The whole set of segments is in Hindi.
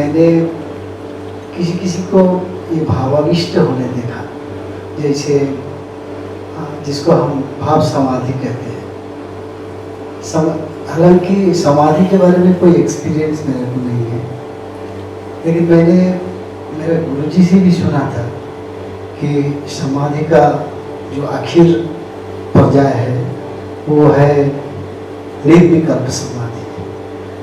मैंने किसी किसी को ये भावाविष्ट होने देखा, जैसे जिसको हम भाव समाधि कहते हैं। हालांकि समाधि के बारे में कोई एक्सपीरियंस मेरे को नहीं है, लेकिन मैंने मेरे गुरुजी से भी सुना था कि समाधि का जो आखिर पर्याय है वो है निर्विकल्प समाधि।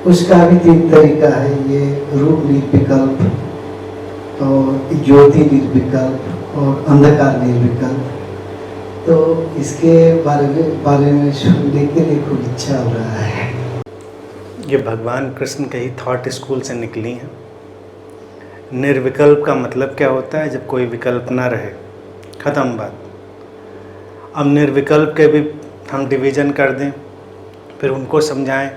उसका भी 3 तरीका है, ये रूप निर्विकल्प और ज्योति निर्विकल्प और अंधकार निर्विकल्प। तो इसके बारे में सुनने के लिए खूब इच्छा हो रहा है। ये भगवान कृष्ण के ही थॉट स्कूल से निकली हैं। निर्विकल्प का मतलब क्या होता है? जब कोई विकल्प ना रहे, ख़त्म बात। अब निर्विकल्प के भी हम डिवीज़न कर दें, फिर उनको समझाएं,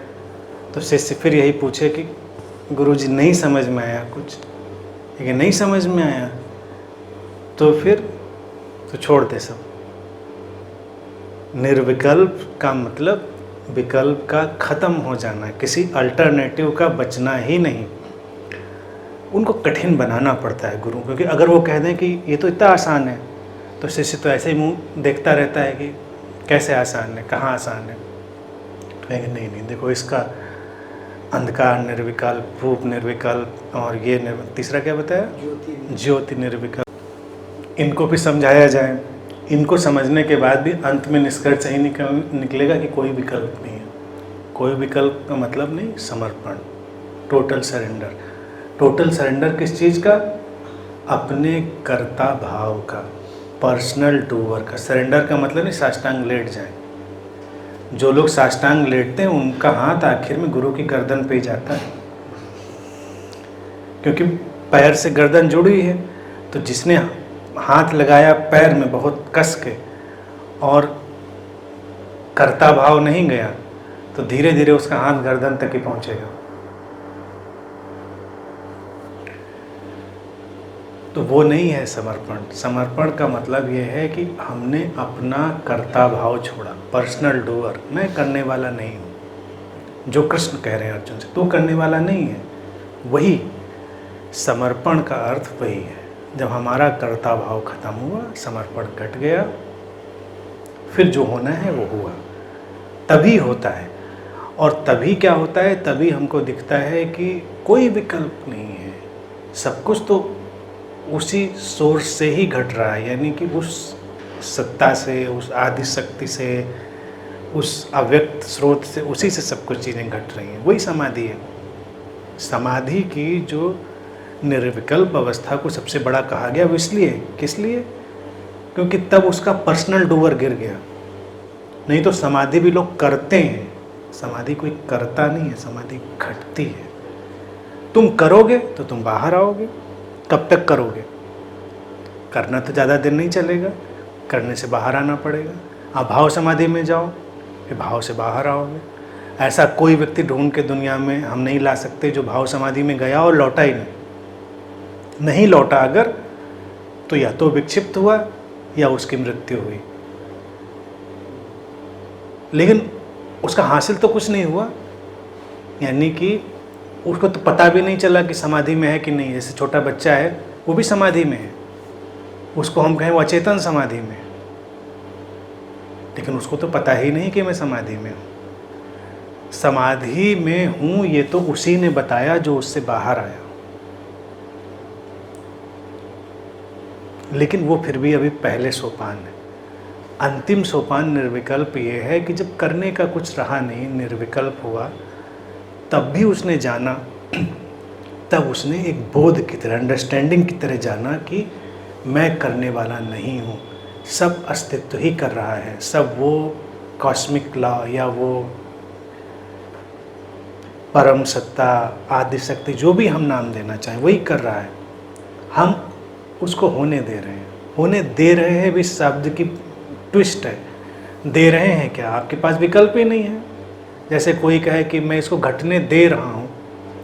तो शिष्य फिर यही पूछे कि गुरुजी नहीं समझ में आया कुछ, लेकिन नहीं समझ में आया तो फिर तो छोड़ दे सब। निर्विकल्प का मतलब विकल्प का ख़त्म हो जाना, किसी अल्टरनेटिव का बचना ही नहीं। उनको कठिन बनाना पड़ता है गुरु, क्योंकि अगर वो कह दें कि ये तो इतना आसान है, तो शिष्य तो ऐसे ही मुंह देखता रहता है कि कैसे आसान है, कहाँ आसान है। लेकिन नहीं, देखो इसका अंधकार निर्विकल्प, रूप निर्विकल्प और ये तीसरा क्या बताया? ज्योति निर्विकल्प। इनको भी समझाया जाए। इनको समझने के बाद भी अंत में निष्कर्ष यही निकलेगा कि कोई विकल्प नहीं है। कोई विकल्प का मतलब नहीं, समर्पण, टोटल सरेंडर। टोटल सरेंडर किस चीज़ का? अपने कर्ता भाव का, पर्सनल डूअर का। सरेंडर का मतलब नहीं साष्टांग लेट जाए। जो लोग साष्टांग लेटते हैं उनका हाथ आखिर में गुरु की गर्दन पे जाता है, क्योंकि पैर से गर्दन जुड़ी है। तो जिसने हाथ लगाया पैर में बहुत कस के और कर्ता भाव नहीं गया, तो धीरे धीरे उसका हाथ गर्दन तक ही पहुंचेगा। तो वो नहीं है समर्पण। समर्पण का मतलब ये है कि हमने अपना कर्ता भाव छोड़ा, पर्सनल डूअर। मैं करने वाला नहीं हूँ। जो कृष्ण कह रहे हैं अर्जुन से, तू करने वाला नहीं है। वही समर्पण का अर्थ वही है। जब हमारा कर्ता भाव खत्म हुआ, समर्पण घट गया, फिर जो होना है वो हुआ। तभी होता है। और तभी क्या होता है? तभी हमको दिखता है कि कोई विकल्प नहीं है। सब कुछ तो उसी सोर्स से ही घट रहा है, यानी कि उस सत्ता से, उस आदि शक्ति से, उस अव्यक्त स्रोत से, उसी से सब कुछ चीज़ें घट रही हैं। वही समाधि है। समाधि की जो निर्विकल्प अवस्था को सबसे बड़ा कहा गया, वो इसलिए, किस लिए? क्योंकि तब उसका पर्सनल डूअर गिर गया। नहीं तो समाधि भी लोग करते हैं, समाधि कोई करता नहीं है, समाधि घटती है। तुम करोगे तो तुम बाहर आओगे। कब तक करोगे? करना तो ज़्यादा दिन नहीं चलेगा, करने से बाहर आना पड़ेगा। आप भाव समाधि में जाओ, फिर भाव से बाहर आओगे। ऐसा कोई व्यक्ति ढूंढ के दुनिया में हम नहीं ला सकते जो भाव समाधि में गया और लौटा ही नहीं लौटा अगर, तो या तो विक्षिप्त हुआ या उसकी मृत्यु हुई। लेकिन उसका हासिल तो कुछ नहीं हुआ, यानी कि उसको तो पता भी नहीं चला कि समाधि में है कि नहीं। जैसे छोटा बच्चा है, वो भी समाधि में है, उसको हम कहें वो अचेतन समाधि में है, लेकिन उसको तो पता ही नहीं कि मैं समाधि में हूँ। समाधि में हूँ ये तो उसी ने बताया जो उससे बाहर आया। लेकिन वो फिर भी अभी पहले सोपान है। अंतिम सोपान निर्विकल्प ये है कि जब करने का कुछ रहा नहीं, निर्विकल्प हुआ, तब भी उसने जाना, तब उसने एक बोध की तरह, अंडरस्टैंडिंग की तरह जाना कि मैं करने वाला नहीं हूँ, सब अस्तित्व ही कर रहा है। सब वो कॉस्मिक लॉ या वो परम सत्ता, आदि शक्ति, जो भी हम नाम देना चाहें, वही कर रहा है। हम उसको होने दे रहे हैं। होने दे रहे हैं भी शब्द की ट्विस्ट है। दे रहे हैं क्या? आपके पास विकल्प ही नहीं है। जैसे कोई कहे कि मैं इसको घटने दे रहा हूँ,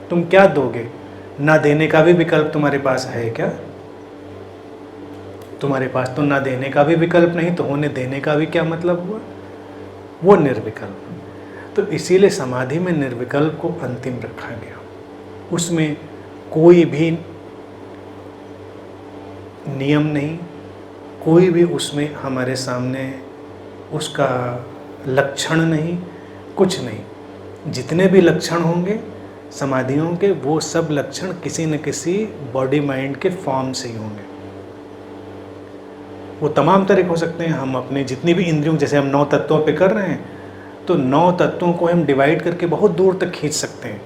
तुम क्या दोगे? ना देने का भी विकल्प तुम्हारे पास है क्या? तुम्हारे पास तो ना देने का भी विकल्प नहीं, तो होने देने का भी क्या मतलब हुआ? वो निर्विकल्प। तो इसीलिए समाधि में निर्विकल्प को अंतिम रखा गया। उसमें कोई भी नियम नहीं, कोई भी उसमें हमारे सामने उसका लक्षण नहीं, कुछ नहीं। जितने भी लक्षण होंगे समाधियों के, वो सब लक्षण किसी न किसी बॉडी माइंड के फॉर्म से ही होंगे। वो तमाम तरह के हो सकते हैं। हम अपने जितनी भी इंद्रियों, जैसे हम 9 तत्वों पे कर रहे हैं, तो 9 तत्वों को हम डिवाइड करके बहुत दूर तक खींच सकते हैं।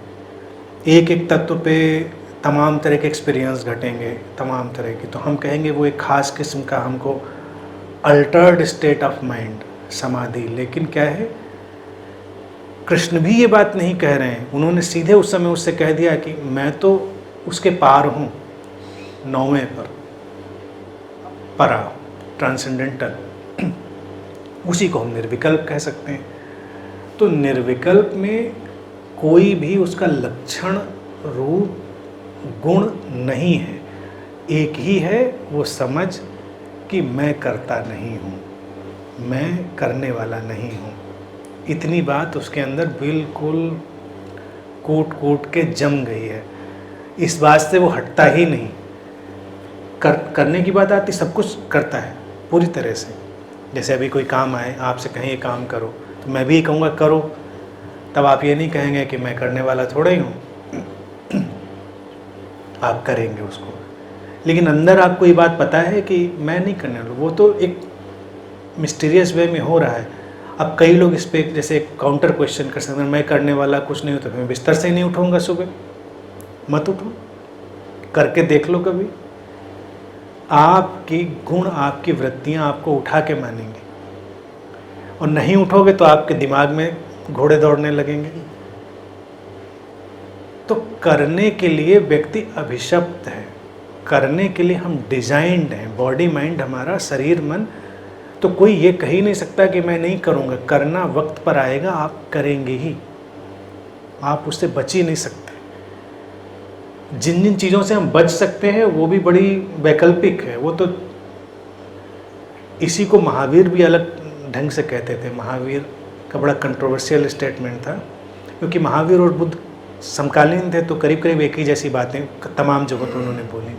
एक एक तत्व पे तमाम तरह के एक्सपीरियंस घटेंगे, तमाम तरह की। तो हम कहेंगे वो एक ख़ास किस्म का हमको अल्टर्ड स्टेट ऑफ माइंड, समाधि। लेकिन क्या है, कृष्ण भी ये बात नहीं कह रहे हैं। उन्होंने सीधे उस समय उससे कह दिया कि मैं तो उसके पार हूँ, 9वें पर, परा, ट्रांसेंडेंटल। उसी को हम निर्विकल्प कह सकते हैं। तो निर्विकल्प में कोई भी उसका लक्षण, रूप, गुण नहीं है। एक ही है वो समझ कि मैं करता नहीं हूँ, मैं करने वाला नहीं हूँ। इतनी बात उसके अंदर बिल्कुल कूट कूट के जम गई है। इस बात से वो हटता ही नहीं। करने की बात आती, सब कुछ करता है पूरी तरह से। जैसे अभी कोई काम आए, आपसे कहें ये काम करो, तो मैं भी कहूँगा करो, तब आप ये नहीं कहेंगे कि मैं करने वाला थोड़ा ही हूँ। आप करेंगे उसको, लेकिन अंदर आपको ये बात पता है कि मैं नहीं करने वाला। वो तो एक मिस्टीरियस वे में हो रहा है। अब कई लोग इस पर जैसे एक काउंटर क्वेश्चन कर सकते हैं, मैं करने वाला कुछ नहीं हूँ तो मैं बिस्तर से ही नहीं उठूँगा सुबह। मत उठो, करके देख लो कभी। आपकी गुण, आपकी वृत्तियाँ आपको उठा के मानेंगे, और नहीं उठोगे तो आपके दिमाग में घोड़े दौड़ने लगेंगे। तो करने के लिए व्यक्ति अभिशप्त है, करने के लिए हम डिजाइंड हैं। बॉडी माइंड हमारा, शरीर मन, तो कोई ये कह ही नहीं सकता कि मैं नहीं करूँगा। करना वक्त पर आएगा, आप करेंगे ही, आप उससे बच ही नहीं सकते। जिन जिन चीज़ों से हम बच सकते हैं वो भी बड़ी वैकल्पिक है। वो तो इसी को महावीर भी अलग ढंग से कहते थे। महावीर का बड़ा कंट्रोवर्शियल स्टेटमेंट था, क्योंकि महावीर और बुद्ध समकालीन थे, तो करीब करीब एक ही जैसी बातें तमाम जगहों पर उन्होंने बोली।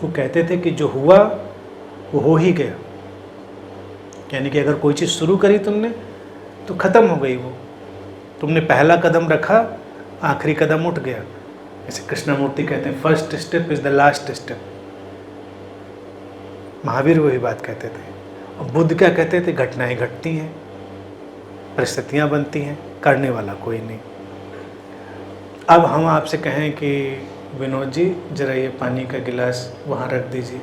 वो कहते थे कि जो हुआ वो हो ही गया, यानी कि अगर कोई चीज़ शुरू करी तुमने तो ख़त्म हो गई। वो तुमने पहला कदम रखा, आखिरी कदम उठ गया। जैसे कृष्णमूर्ति कहते हैं, first step is the last step. Mahavir वही बात कहते थे। और बुद्ध क्या कहते थे, घटनाएं घटती हैं, परिस्थितियाँ बनती हैं, करने वाला कोई नहीं। अब हम आपसे कहें कि विनोद जी ज़रा ये पानी का गिलास वहाँ रख दीजिए,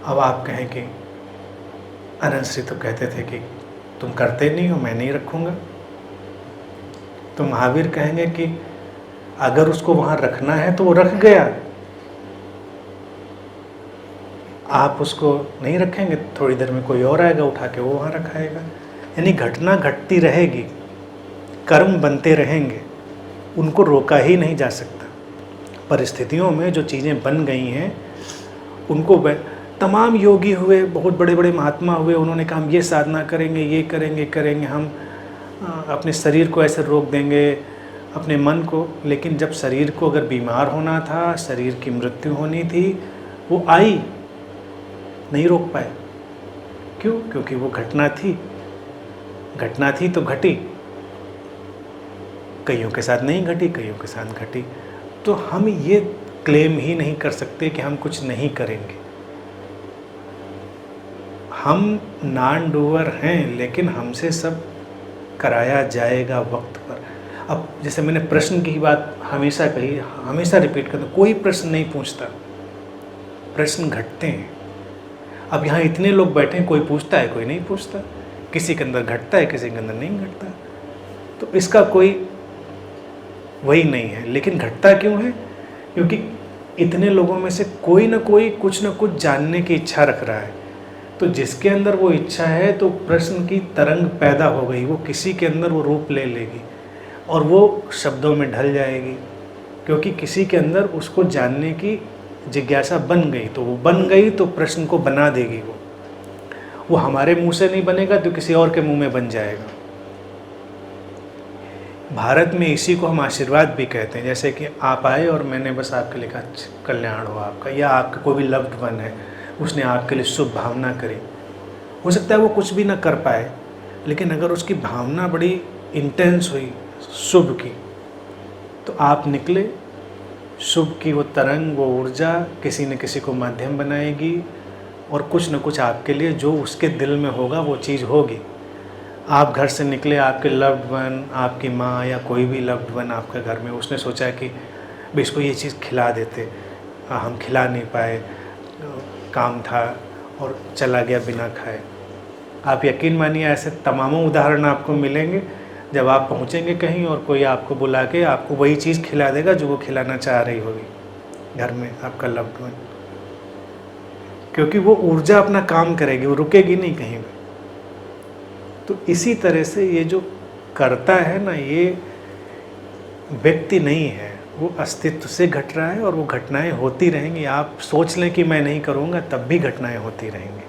अब आप कहें कि अनंत श्री तो कहते थे कि तुम करते नहीं हो, मैं नहीं रखूँगा। तो महावीर कहेंगे कि अगर उसको वहाँ रखना है तो वो रख गया, आप उसको नहीं रखेंगे, थोड़ी देर में कोई और आएगा उठा के वो वहाँ रखाएगा। यानी घटना घटती रहेगी, कर्म बनते रहेंगे, उनको रोका ही नहीं जा सकता। परिस्थितियों में जो चीज़ें बन गई हैं उनको तमाम योगी हुए, बहुत बड़े बड़े महात्मा हुए, उन्होंने कहा हम ये साधना करेंगे, ये करेंगे, हम अपने शरीर को ऐसे रोक देंगे, अपने मन को। लेकिन जब शरीर को अगर बीमार होना था, शरीर की मृत्यु होनी थी, वो आई, नहीं रोक पाए। क्यों? क्योंकि वो घटना थी तो घटी। कईयों के साथ नहीं घटी, कईयों के साथ घटी। तो हम ये क्लेम ही नहीं कर सकते कि हम कुछ नहीं करेंगे। हम नॉन डूअर हैं, लेकिन हमसे सब कराया जाएगा वक्त पर। अब जैसे मैंने प्रश्न की बात हमेशा कही, हमेशा रिपीट करता हूँ, कोई प्रश्न नहीं पूछता, प्रश्न घटते हैं। अब यहाँ इतने लोग बैठे हैं, कोई पूछता है, कोई नहीं पूछता, किसी के अंदर घटता है, किसी के अंदर नहीं घटता। तो इसका कोई वही नहीं है। लेकिन घटता क्यों है? क्योंकि इतने लोगों में से कोई ना कोई कुछ ना कुछ जानने की इच्छा रख रहा है। तो जिसके अंदर वो इच्छा है, तो प्रश्न की तरंग पैदा हो गई, वो किसी के अंदर वो रूप ले लेगी और वो शब्दों में ढल जाएगी, क्योंकि किसी के अंदर उसको जानने की जिज्ञासा बन गई। तो वो बन गई तो प्रश्न को बना देगी। वो हमारे मुंह से नहीं बनेगा तो किसी और के मुंह में बन जाएगा। भारत में इसी को हम आशीर्वाद भी कहते हैं। जैसे कि आप आए और मैंने बस आपके लिए कहा कल्याण हो आपका, या आपका कोई भी लव्ड वन है उसने आपके लिए शुभ भावना करी। हो सकता है वो कुछ भी ना कर पाए, लेकिन अगर उसकी भावना बड़ी इंटेंस हुई शुभ की, तो आप निकले, शुभ की वो तरंग, वो ऊर्जा किसी न किसी को माध्यम बनाएगी और कुछ न कुछ आपके लिए जो उसके दिल में होगा वो चीज़ होगी। आप घर से निकले, आपके लव्ड वन, आपकी माँ या कोई भी लव्ड वन आपके घर में, उसने सोचा कि भी इसको ये चीज़ खिला देते, हम खिला नहीं पाए, काम था और चला गया बिना खाए। आप यकीन मानिए ऐसे तमामों उदाहरण आपको मिलेंगे जब आप पहुँचेंगे कहीं और कोई आपको बुला के आपको वही चीज़ खिला देगा जो वो खिलाना चाह रही होगी घर में आपका लव्ड वन, क्योंकि वो ऊर्जा अपना काम करेगी, वो रुकेगी नहीं कहीं भी। तो इसी तरह से ये जो करता है ना, ये व्यक्ति नहीं है, वो अस्तित्व से घट रहा है और वो घटनाएं होती रहेंगी। आप सोच लें कि मैं नहीं करूँगा, तब भी घटनाएं होती रहेंगी।